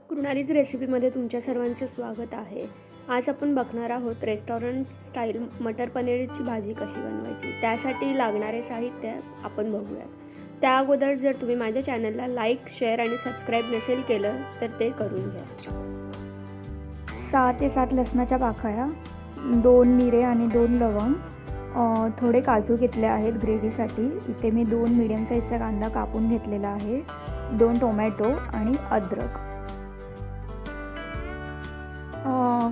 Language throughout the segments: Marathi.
कृणालीज रेसिपीमध्ये तुमच्या सर्वांचं स्वागत आहे। आज आपण बघणार आहोत रेस्टॉरंट स्टाईल मटर पनीरची भाजी कशी बनवायची। त्यासाठी लागणारे साहित्य आपण बघूयात। त्या अगोदर जर तुम्ही माझ्या चॅनलला लाईक, शेअर आणि सबस्क्राईब नसेल केलं तर ते करून घ्या। 6 ते 7 लसणाच्या पाकळ्या, 2 मिरे आणि 2 लवंग, थोडे काजू घेतले आहेत ग्रेव्हीसाठी। इथे मी 2 मीडियम साईजचा कांदा कापून घेतलेला आहे, 2 टोमॅटो आणि अद्रक।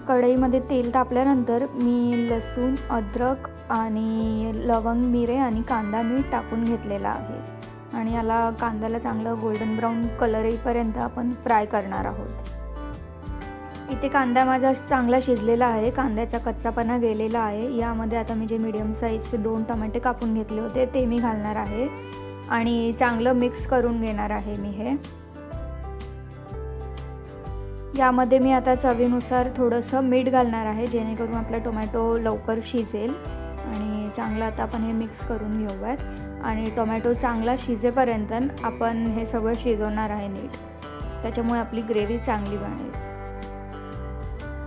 कढईमध्ये तेल तापल्यानंतर मी लसूण, अद्रक आणि लवंग, मिरे आणि कांदा मी टाकून घेतलेला आहे आणि याला कांद्याला चांगलं गोल्डन ब्राऊन कलर येईपर्यंत आपण फ्राय करणार आहोत। इथे कांदा माझा चांगला शिजलेला आहे, कांद्याचा कच्चापणा गेलेला आहे। यामध्ये आता मी जे मीडियम साईजचे 2 टमाटे कापून घेतले होते ते मी घालणार आहे आणि चांगलं मिक्स करून घेणार आहे मी हे। यामध्ये मी आता चवीनुसार थोडंसं मीठ घालणार आहे जेणेकरून आपला टोमॅटो लवकर शिजेल आणि चांगलं आता आपण हे मिक्स करून घेऊयात आणि टोमॅटो चांगला शिजेपर्यंत आपण हे सगळं शिजवणार आहे नीट, त्याच्यामुळे आपली ग्रेव्ही चांगली बनेल।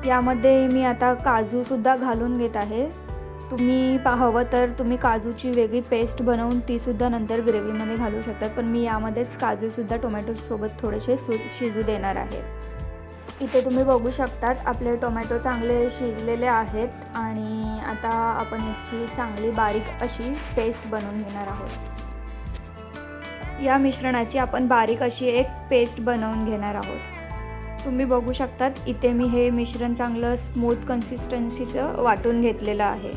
यामध्ये मी आता काजूसुद्धा घालून घेत आहे। तुम्ही हवं तर तुम्ही काजूची वेगळी पेस्ट बनवून तीसुद्धा नंतर ग्रेव्हीमध्ये घालू शकतात, पण मी यामध्येच काजूसुद्धा टोमॅटोसोबत थोडेसे शिजू देणार आहे। इथे तुम्ही बघू शकतात आपले टोमॅटो चांगले शिजलेले आहेत आणि आता आपण याची चांगली बारीक अशी पेस्ट बनवून घेणार आहोत। या मिश्रणाची आपण बारीक अशी एक पेस्ट बनवून घेणार आहोत। तुम्ही बघू शकतात इथे मी हे मिश्रण चांगलं स्मूथ कन्सिस्टन्सीचं वाटून घेतलेलं आहे।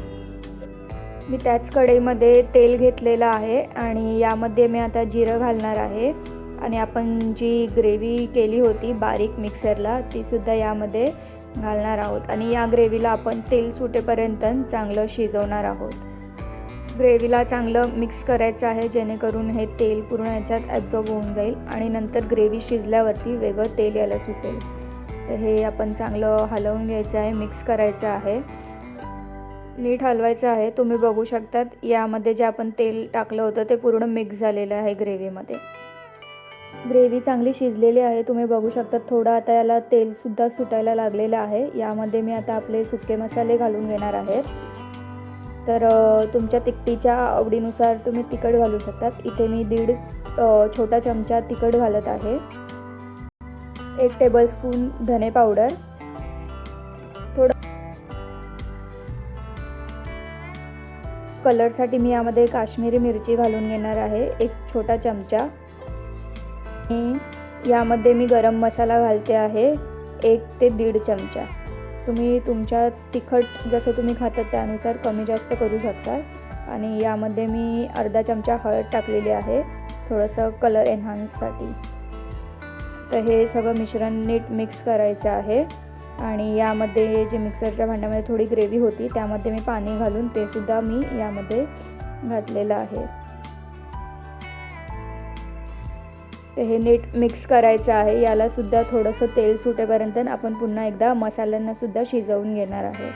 मी त्याच कढईमध्ये तेल घेतलेलं आहे आणि यामध्ये मी आता जिरं घालणार आहे आणि आपण जी ग्रेव्ही केली होती बारीक मिक्सरला तीसुद्धा यामध्ये घालणार आहोत आणि या ग्रेव्हीला आपण तेल सुटेपर्यंत चांगलं शिजवणार आहोत। ग्रेव्हीला चांगलं मिक्स करायचं आहे जेणेकरून हे तेल पूर्ण याच्यात ॲब्झॉर्ब होऊन जाईल आणि नंतर ग्रेव्ही शिजल्यावरती वेगळं तेल यायला सुटेल। तर हे आपण चांगलं हलवून घ्यायचं आहे, मिक्स करायचं आहे, नीट हलवायचं आहे। तुम्ही बघू शकतात यामध्ये जे आपण तेल टाकलं होतं ते पूर्ण मिक्स झालेलं आहे ग्रेव्हीमध्ये। ग्रेव्ही चांगली शिजलेली आहे, तुम्ही बघू शकता थोडं आता याला तेलसुद्धा सुटायला लागलेलं आहे। यामध्ये मी आता आपले सुके मसाले घालून घेणार आहे। तर तुमच्या तिखटीच्या आवडीनुसार तुम्ही तिखट घालू शकतात। इथे मी 1.5 छोटा चमचा तिखट घालत आहे, 1 टेबलस्पून धने पावडर, थोडं कलरसाठी मी यामध्ये काश्मीरी मिरची घालून घेणार आहे, 1 छोटा चमचा। यामध्ये मी गरम मसाला घालते आहे, 1 ते 1.5 चमचा। तुम्ही तुमच्या तिखट जसं तुम्ही खातात त्यानुसार कमी जास्त करू शकता। आणि यामध्ये मी अर्धा चमचा हळद टाकलेली आहे थोडंसं कलर एन्हान्ससाठी। तर हे सगळं मिश्रण नीट मिक्स करायचं आहे आणि यामध्ये जे मिक्सरच्या भांड्यामध्ये थोडी ग्रेव्ही होती त्यामध्ये मी पाणी घालून ते सुद्धा मी यामध्ये घातलेलं आहे। तर हे नीट मिक्स करायचं आहे, याला सुद्धा थोडंसं तेल सुटेपर्यंत आपण पुन्हा एकदा मसाल्यांना सुद्धा शिजवून घेणार आहे।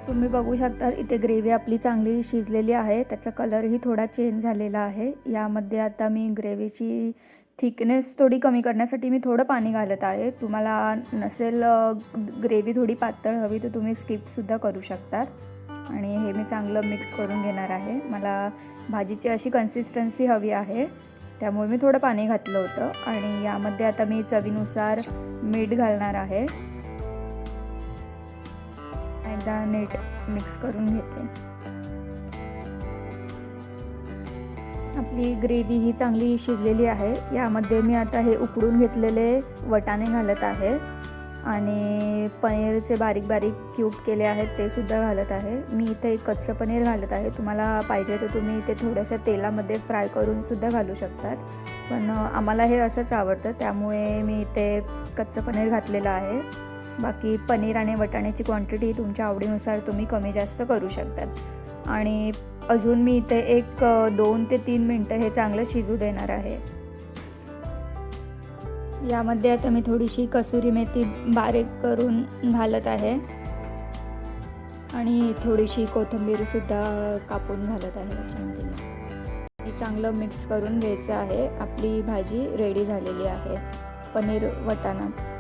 तुम्ही बघू शकता इथे ग्रेव्ही आपली चांगली शिजलेली आहे, त्याचा कलरही थोडा चेंज झालेला आहे। यामध्ये आता मी ग्रेव्हीची थिकनेस थोडी कमी करण्यासाठी मी थोडं पाणी घालत आहे। तुम्हाला नसेल ग्रेव्ही थोडी पातळ हवी तर तुम्ही स्किपसुद्धा करू शकतात आणि हे मी चांगलं मिक्स करून घेणार आहे। मला भाजीची अशी कन्सिस्टन्सी हवी आहे त्यामुळे मी थोडं पाणी घातलं होतं आणि यामध्ये आता मी चवीनुसार मीठ घालणार आहे। एकदा नीट मिक्स करून घेते। आपली ग्रेव्ही ही चांगली शिजलेली आहे। यामध्ये मी आता हे उकडून घेतलेले वटाणे घालत आहे आणि पनीरचे बारीक बारीक क्यूब केले आहेत ते सुद्धा घालत आहे। मी इथे कच्चं पनीर घालत आहे, तुम्हाला पाहिजे तर तुम्ही ते थोड्याशा तेलामध्ये फ्राय करून सुद्धा घालू शकतात, पण आम्हाला हे असंच आवडतं त्यामुळे मी इथे कच्चं पनीर घातलेलं आहे। बाकी पनीर आणि वटाण्याची क्वांटिटी तुमच्या आवडीनुसार तुम्ही कमी जास्त करू शकतात आणि अजून मी इथे 2 ते 3 मिनटं हे चांगलं शिजू देणार आहे। यामध्ये आता मी थोडीशी कसुरी मेथी बारीक करून घालत आहे आणि थोडीशी कोथिंबीरसुद्धा कापून घालत आहे याच्यामध्ये। हे चांगलं मिक्स करून घ्यायचं आहे। आपली भाजी रेडी झालेली आहे। पनीर वटाणा.